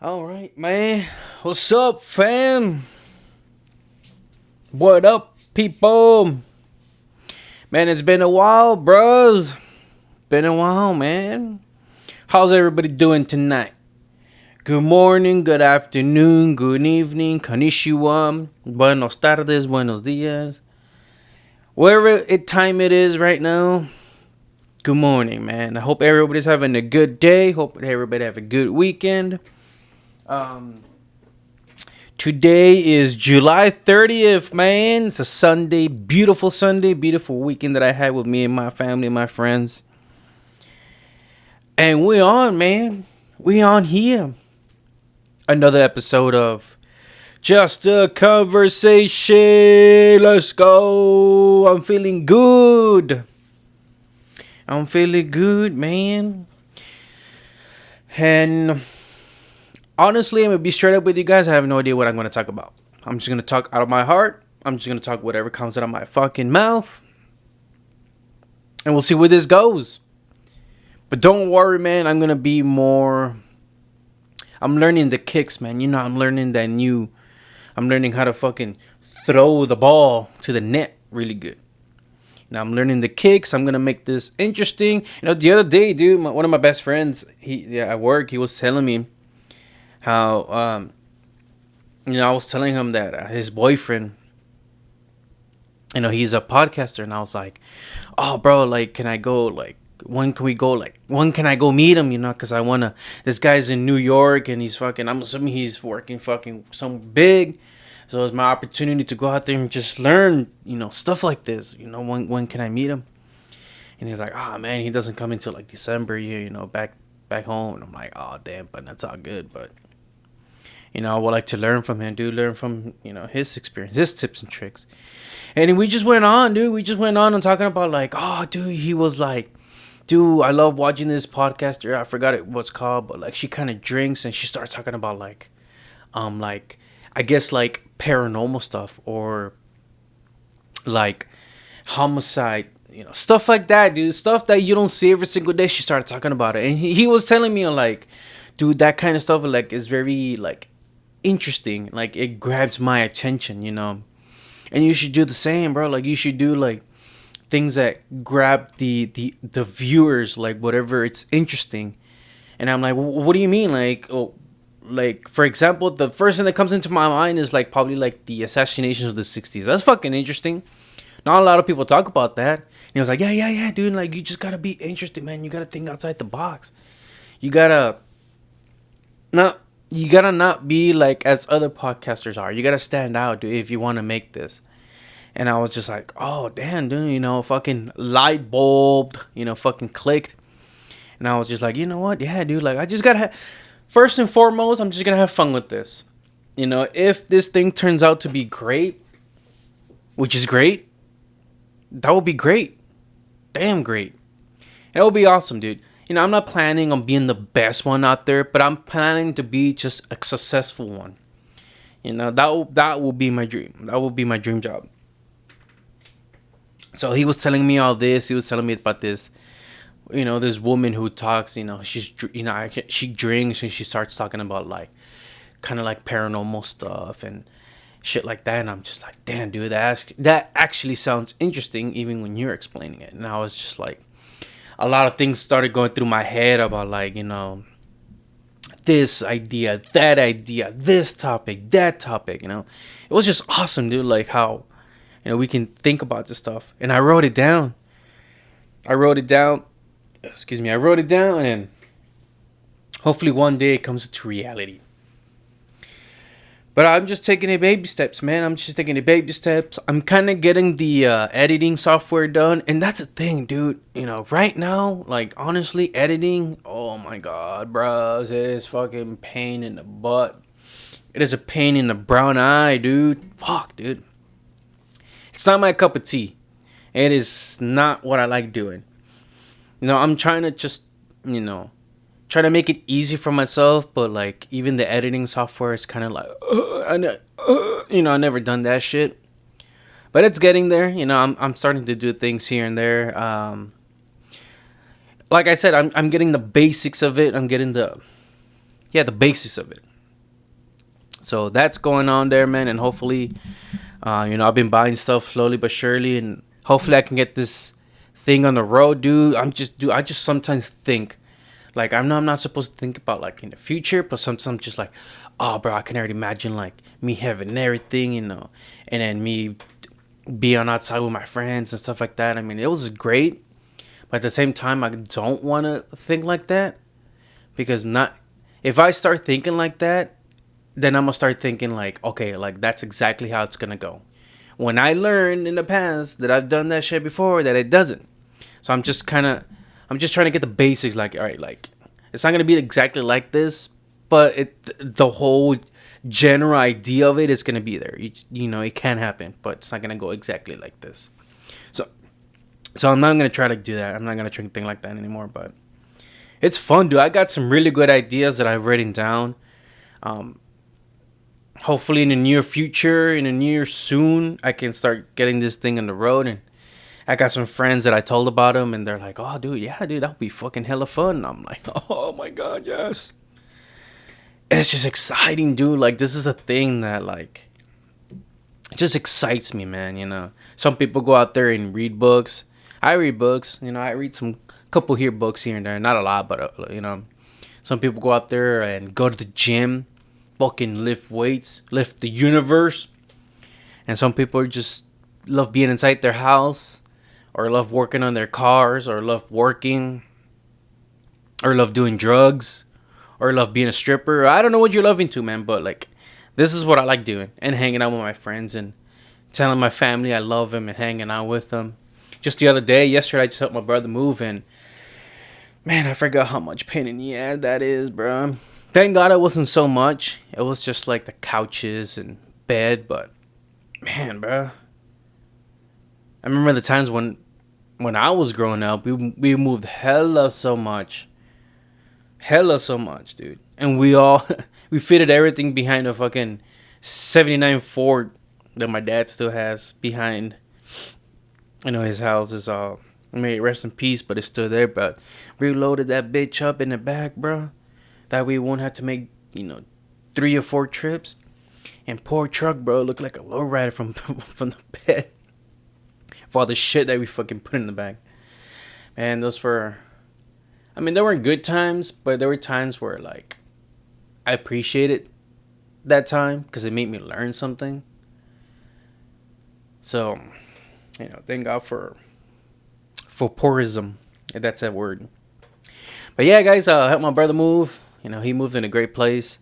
All right, man. What's up, fam? What up, people? Man, it's been a while, bros. Been a while, man. How's everybody doing tonight? Good morning, good afternoon, good evening, konnichiwa, buenos tardes, buenos dias. Wherever time it is right now, good morning, man. I hope everybody's having a good day. Hope everybody have a good weekend. Um, Today is July 30th, man. It's a Sunday, beautiful weekend that I had with me and my family and my friends. And we on, man. We on here. Another episode of Just a Conversation. Let's go. I'm feeling good. Man. And honestly, I'm going to be straight up with you guys. I have no idea what I'm going to talk about. I'm just going to talk out of my heart. I'm just going to talk whatever comes out of my fucking mouth. And we'll see where this goes. But don't worry, man. I'm going to be more... I'm learning the kicks, man. You know, I'm learning how to fucking throw the ball to the net really good. Now, I'm learning the kicks. I'm going to make this interesting. You know, the other day, dude, one of my best friends, at work, he was telling me how, I was telling him that his boyfriend, he's a podcaster. And I was like, oh, bro, like, can I go, like, when can we go, like, when can I go meet him, because this guy's in New York, and I'm assuming he's working fucking some big, so it's my opportunity to go out there and just learn, stuff like this, when can I meet him? And he's like, oh, man, he doesn't come until, like, December here, back home, and I'm like, oh, damn, but that's all good, but, I would like to learn from him, dude, learn from, his experience, his tips and tricks, and we just went on, dude, and talking about, like, oh, dude, he was like, dude, I love watching this podcaster. I forgot it what's called, but like she kind of drinks and she starts talking about like I guess like paranormal stuff or like homicide, stuff like that, dude. Stuff that you don't see every single day. She started talking about it, and he was telling me like, dude, that kind of stuff like is very like interesting. Like it grabs my attention, and you should do the same, bro. Like you should do like things that grab the viewers, like whatever it's interesting. And I'm like, what do you mean? Like, oh, like for example, the first thing that comes into my mind is like probably like the assassinations of the 60s. That's fucking interesting. Not a lot of people talk about that. And he was like, yeah, dude. Like you just gotta be interested, man. You gotta think outside the box. You gotta not be like as other podcasters are. You gotta stand out, dude, if you want to make this. And I was just like, oh, damn, dude, fucking light bulbed, fucking clicked. And I was just like, you know what? Yeah, dude, like, I just gotta first and foremost, I'm just gonna have fun with this. If this thing turns out to be great, which is great, that would be great. Damn great. That would be awesome, dude. I'm not planning on being the best one out there, but I'm planning to be just a successful one. That will be my dream. That will be my dream job. So he was telling me all this. He was telling me about this, this woman who talks. She drinks and she starts talking about like, kind of like paranormal stuff and shit like that. And I'm just like, damn, dude, that actually sounds interesting, even when you're explaining it. And I was just like, a lot of things started going through my head about like, this idea, that idea, this topic, that topic. It was just awesome, dude. Like how. We can think about this stuff. And I wrote it down. I wrote it down, and hopefully one day it comes to reality. But I'm just taking it baby steps, man. I'm kind of getting the editing software done. And that's the thing, dude. Right now, like, honestly, editing, oh my God, bros, it is fucking pain in the butt. It is a pain in the brown eye, dude. Fuck, dude. It's not my cup of tea. It is not what I like doing. I'm trying to just, try to make it easy for myself. But, like, even the editing software is kind of like, I never done that shit. But it's getting there. I'm starting to do things here and there. Like I said, I'm getting the basics of it. I'm getting the basics of it. So that's going on there, man. And hopefully, I've been buying stuff slowly but surely, and hopefully I can get this thing on the road, dude. I just sometimes think, like, I'm not supposed to think about like in the future, but sometimes I'm just like, oh, bro, I can already imagine like me having everything, and then me being outside with my friends and stuff like that. I mean, it was great, but at the same time, I don't want to think like that, because not if I start thinking like that, then I'm gonna start thinking like, okay, like that's exactly how it's gonna go. When I learned in the past that I've done that shit before, that it doesn't. So I'm just trying to get the basics. Like, all right, like it's not gonna be exactly like this, but the whole general idea of it is gonna be there. It can happen, but it's not gonna go exactly like this. So, so I'm not gonna try to do that. I'm not gonna try to think like that anymore. But it's fun, dude. I got some really good ideas that I've written down. Um, Hopefully in the near future, in the near soon, I can start getting this thing on the road. And I got some friends that I told about them, and they're like, "Oh, dude, yeah, dude, that'll be fucking hella fun." And I'm like, "Oh my god, yes!" And it's just exciting, dude. Like this is a thing that like it just excites me, man. Some people go out there and read books. I read books. I read some couple here books here and there, not a lot, but some people go out there and go to the gym, fucking lift weights, lift the universe. And some people just love being inside their house, or love working on their cars, or love working, or love doing drugs, or love being a stripper. I don't know what you're loving to, man, but like this is what I like doing, and hanging out with my friends and telling my family I love them and hanging out with them. Just the other day, yesterday, I just helped my brother move, and man, I forgot how much pain in the ass that is, bro. Thank God it wasn't so much. It was just like the couches and bed, but man, bro. I remember the times when I was growing up, we moved hella so much, dude. And we all we fitted everything behind a fucking '79 Ford that my dad still has behind. His house is all, may it rest in peace, but it's still there. But we loaded that bitch up in the back, bro. That we won't have to make 3 or 4 trips. And poor truck, bro, looked like a lowrider from from the bed. For all the shit that we fucking put in the back. Man, there weren't good times, but there were times where like I appreciated that time because it made me learn something. So, thank God for tourism, if that's that word. But yeah, guys, I helped my brother move. He moved in a great place,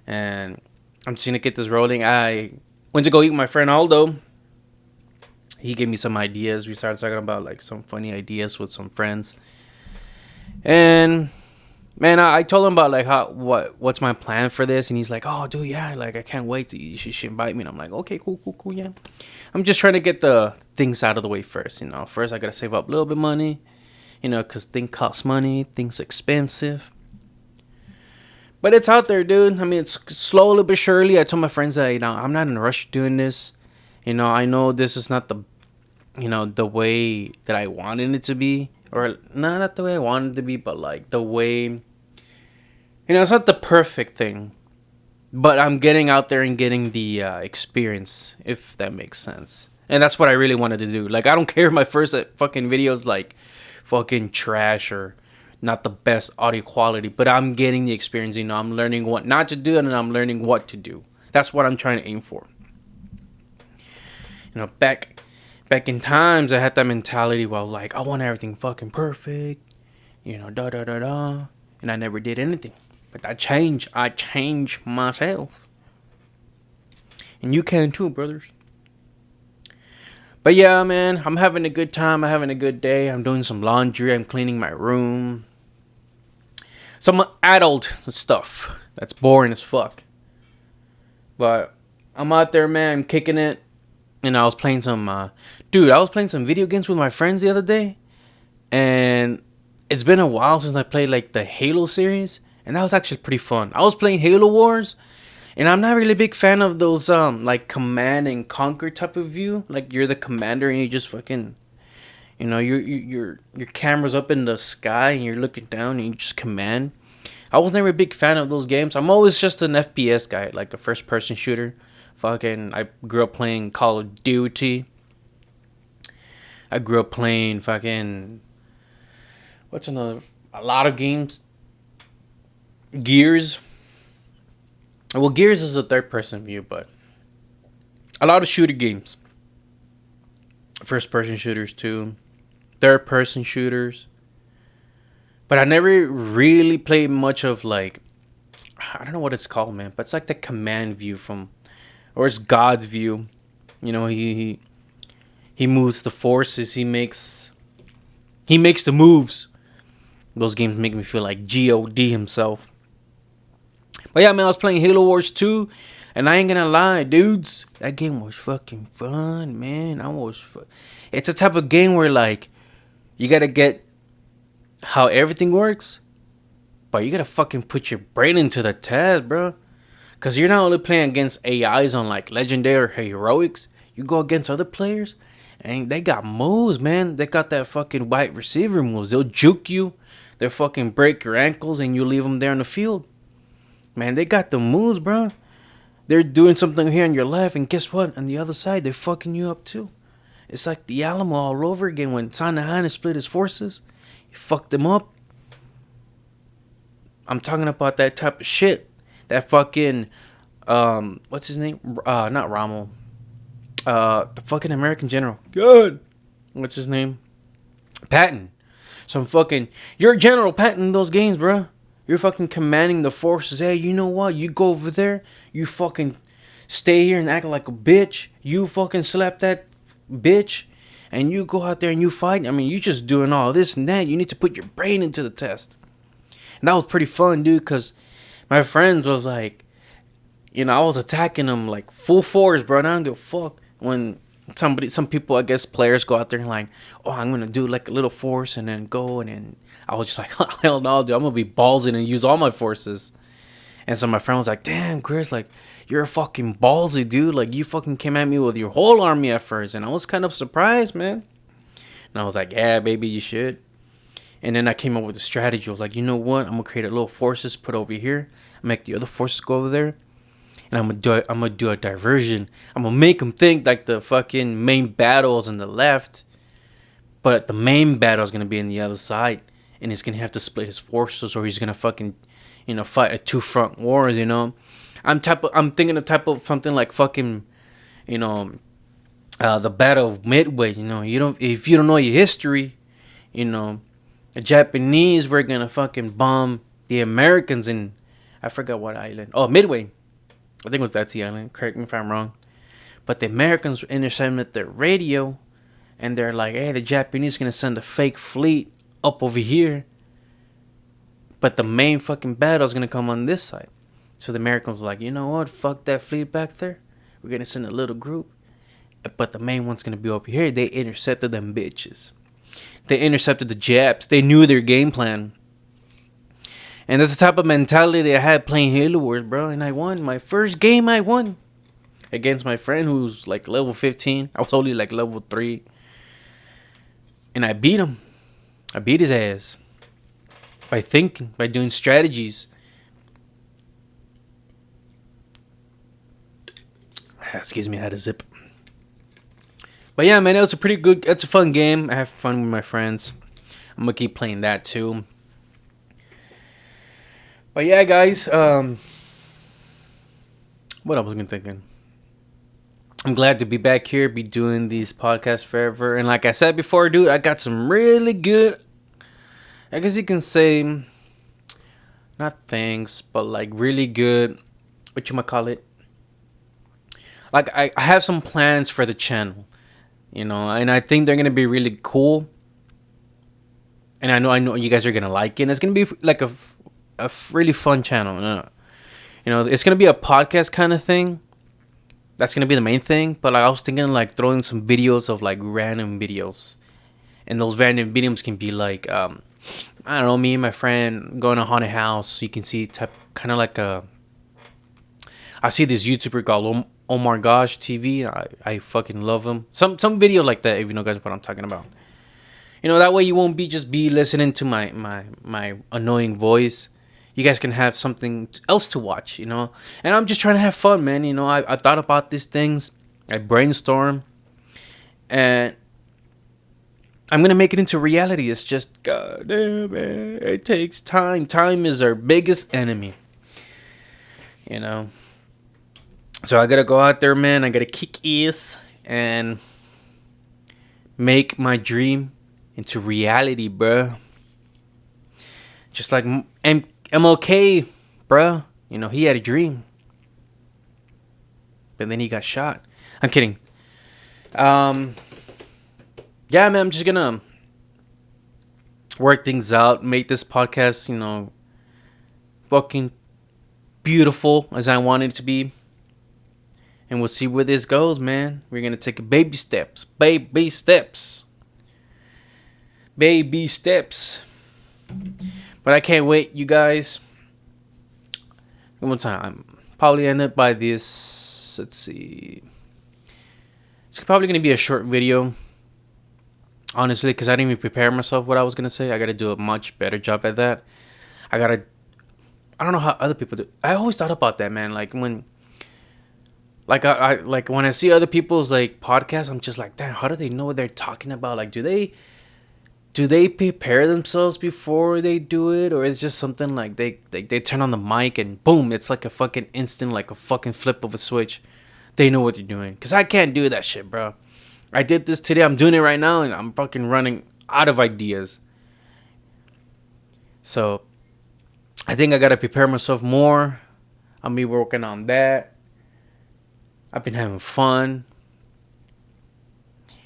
and I'm just gonna get this rolling. I went to go eat with my friend Aldo. He gave me some ideas. We started talking about like some funny ideas with some friends, and man, I told him about like what's my plan for this, and he's like, "Oh, dude, yeah, like I can't wait. You should invite me." And I'm like, "Okay, cool, yeah." I'm just trying to get the things out of the way first. First I gotta save up a little bit of money, because things cost money, things expensive. But it's out there, dude. I mean, it's slowly but surely. I told my friends that I'm not in a rush doing this. I know this is not the way that I wanted it to be, or not the way I wanted it to be, but like the way. It's not the perfect thing, but I'm getting out there and getting the experience, if that makes sense. And that's what I really wanted to do. Like, I don't care if my first fucking videos like fucking trash or not the best audio quality, but I'm getting the experience. I'm learning what not to do, and I'm learning what to do. That's what I'm trying to aim for. Back in times, I had that mentality where I was like, I want everything fucking perfect, da da da da, and I never did anything. But I changed myself, and you can too, brothers. But yeah, man, I'm having a good time. I'm having a good day. I'm doing some laundry. I'm cleaning my room. Some adult stuff that's boring as fuck. But I'm out there, man. I'm kicking it. I was playing some video games with my friends the other day. And it's been a while since I played like the Halo series. And that was actually pretty fun. I was playing Halo Wars. And I'm not really a big fan of those like command and conquer type of view. Like you're the commander and you just fucking, your camera's up in the sky and you're looking down and you just command. I was never a big fan of those games. I'm always just an FPS guy, like a first person shooter. Fucking, I grew up playing Call of Duty. I grew up playing fucking, what's another? A lot of games. Gears. Well, Gears is a third person view, but a lot of shooter games. First person shooters too. Third person shooters. But I never really played much of like, I don't know what it's called, man, but it's like the command view from, or it's God's view. You know, he moves the forces. He makes the moves. Those games make me feel like God himself. But yeah, man, I was playing Halo Wars 2, and I ain't gonna lie, dudes, that game was fucking fun, man. It's a type of game where like you gotta get how everything works, but you gotta fucking put your brain into the test, bro. Cause you're not only playing against AIs on like legendary or heroics, you go against other players, and they got moves, man. They got that fucking wide receiver moves. They'll juke you, they'll fucking break your ankles, and you leave them there on the field. Man, they got the moves, bro. They're doing something here on your left, and guess what? On the other side, they're fucking you up too. It's like the Alamo all over again when Sanahan split his forces. He fucked them up. I'm talking about that type of shit. That fucking, what's his name? Not Rommel. The fucking American general. Good. What's his name? Patton. Some fucking, you're General Patton in those games, bro. You're fucking commanding the forces. Hey, you know what? You go over there. You fucking stay here and act like a bitch. You fucking slap that bitch. And you go out there and you fight. I mean, you just doing all this and that. You need to put your brain into the test. And that was pretty fun, dude, because my friends was like, you know, I was attacking them like full force, bro. And I don't give a fuck when some people, I guess players go out there and like, oh, I'm going to do like a little force and then go. And then I was just like, hell no, dude. I'm going to be ballsy and use all my forces. And so my friend was like, damn, Chris, like, you're fucking ballsy, dude. Like, you fucking came at me with your whole army at first. And I was kind of surprised, man. And I was like, yeah, baby, you should. And then I came up with a strategy. I was like, you know what? I'm going to create a little forces, put over here. Make the other forces go over there. And I'm gonna do a diversion. I'm going to make them think like the fucking main battle is on the left. But the main battle is going to be on the other side. And he's going to have to split his forces, or he's going to fucking, you know, fight a two-front war, you know. I'm thinking of type of something like fucking, you know, the Battle of Midway. You know, if you don't know your history, you know, the Japanese were gonna fucking bomb the Americans in, I forgot what island. Oh, Midway. I think that's the island. Correct me if I'm wrong. But the Americans intercepted their radio, and they're like, hey, the Japanese gonna send a fake fleet up over here. But the main fucking battle is gonna come on this side. So the Americans were like, you know what? Fuck that fleet back there. We're gonna send a little group. But the main one's gonna be over here. They intercepted them bitches. They intercepted the Japs. They knew their game plan. And that's the type of mentality I had playing Halo Wars, bro. And I won. My first game I won. Against my friend who's like level 15. I was only like level 3. And I beat him. I beat his ass. By thinking. By doing strategies. Excuse me, I had a zip. But yeah, man, it's a fun game. I have fun with my friends. I'm gonna keep playing that too. But yeah, guys, what I was thinking. I'm glad to be back here, be doing these podcasts forever. And like I said before, dude, I got some really good, I guess you can say, not things, but like really good, whatchamacallit. Like, I have some plans for the channel, you know, and I think they're going to be really cool. And I know you guys are going to like it. And it's going to be like a really fun channel. You know, it's going to be a podcast kind of thing. That's going to be the main thing. But like, I was thinking like throwing some videos of like random videos. And those random videos can be like, I don't know, me and my friend going to a haunted house. You can see kind of like I see this YouTuber called Oh My Gosh TV. I fucking love him. Some video like that, if you know guys what I'm talking about. You know, that way you won't be listening to my annoying voice. you guys can have something else to watch, And I'm just trying to have fun, man. I thought about these things, I brainstorm, and I'm gonna make it into reality. It's just, god damn it, it takes time. Time is our biggest enemy, you know. So I gotta go out there, man. I gotta kick ass and make my dream into reality, bruh. Just like MLK, bruh. He had a dream, but then he got shot. I'm kidding. Yeah, man. I'm just gonna work things out, make this podcast, fucking beautiful as I want it to be. And we'll see where this goes, man. We're going to take baby steps. Baby steps. Baby steps. But I can't wait, you guys. One more time. Probably end up by this. Let's see. It's probably going to be a short video. Honestly, because I didn't even prepare myself what I was going to say. I got to do a much better job at that. I don't know how other people do. I always thought about that, man. Like when... I when I see other people's podcasts, I'm just like, damn, how do they know what they're talking about? Like, do they prepare themselves before they do it, or it's just something like they turn on the mic and boom, it's like a fucking instant, like a fucking flip of a switch. They know what they're doing. Cause I can't do that shit, bro. I did this today. I'm doing it right now, and I'm fucking running out of ideas. So I think I gotta prepare myself more. I'll be working on that. I've been having fun,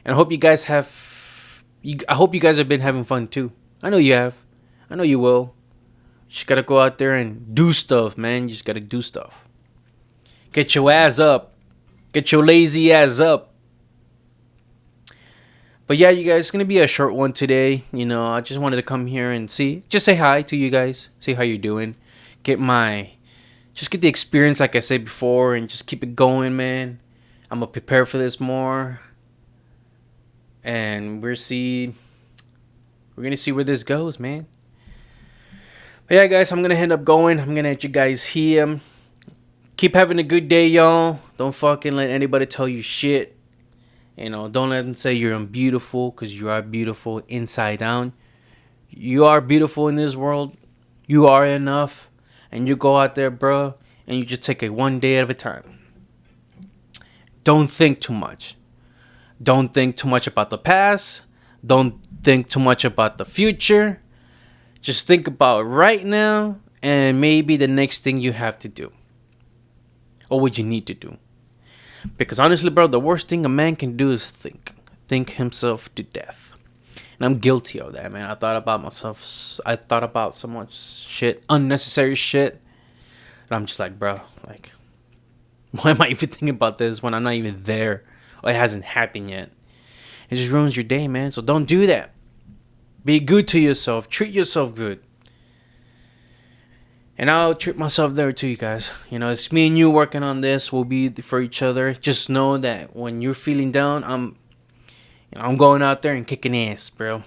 and I hope you guys have. I hope you guys have been having fun too. I know you have. I know you will. You just gotta go out there and do stuff, man. You just gotta do stuff. Get your ass up. Get your lazy ass up. But yeah, you guys, it's gonna be a short one today. I just wanted to come here and just say hi to you guys. See how you're doing. Just get the experience, like I said before, and just keep it going, man. I'm gonna prepare for this more, and we're gonna see where this goes, man. But yeah, guys, I'm gonna end up going. I'm gonna let you guys hear. Keep having a good day, y'all. Don't fucking let anybody tell you shit. Don't let them say you're unbeautiful, because you are beautiful inside out. You are beautiful in this world. You are enough. And you go out there, bro, and you just take it one day at a time. Don't think too much. Don't think too much about the past. Don't think too much about the future. Just think about right now and maybe the next thing you have to do. Or what you need to do. Because honestly, bro, the worst thing a man can do is think. Think himself to death. And I'm guilty of that, man. I thought about myself. I thought about so much shit, unnecessary shit. And I'm just like, bro, why am I even thinking about this when I'm not even there? Or it hasn't happened yet? It just ruins your day, man. So don't do that. Be good to yourself. Treat yourself good. And I'll treat myself there too, you guys. It's me and you working on this. We'll be for each other. Just know that when you're feeling down, I'm going out there and kicking ass, bro.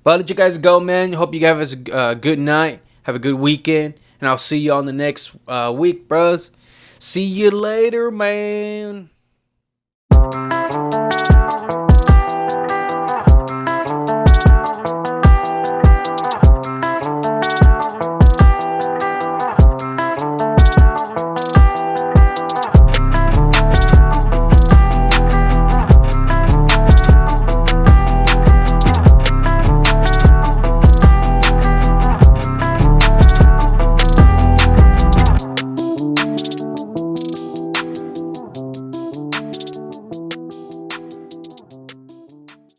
But I'll let you guys go, man. Hope you guys have a good night. Have a good weekend. And I'll see you on the next week, bros. See you later, man.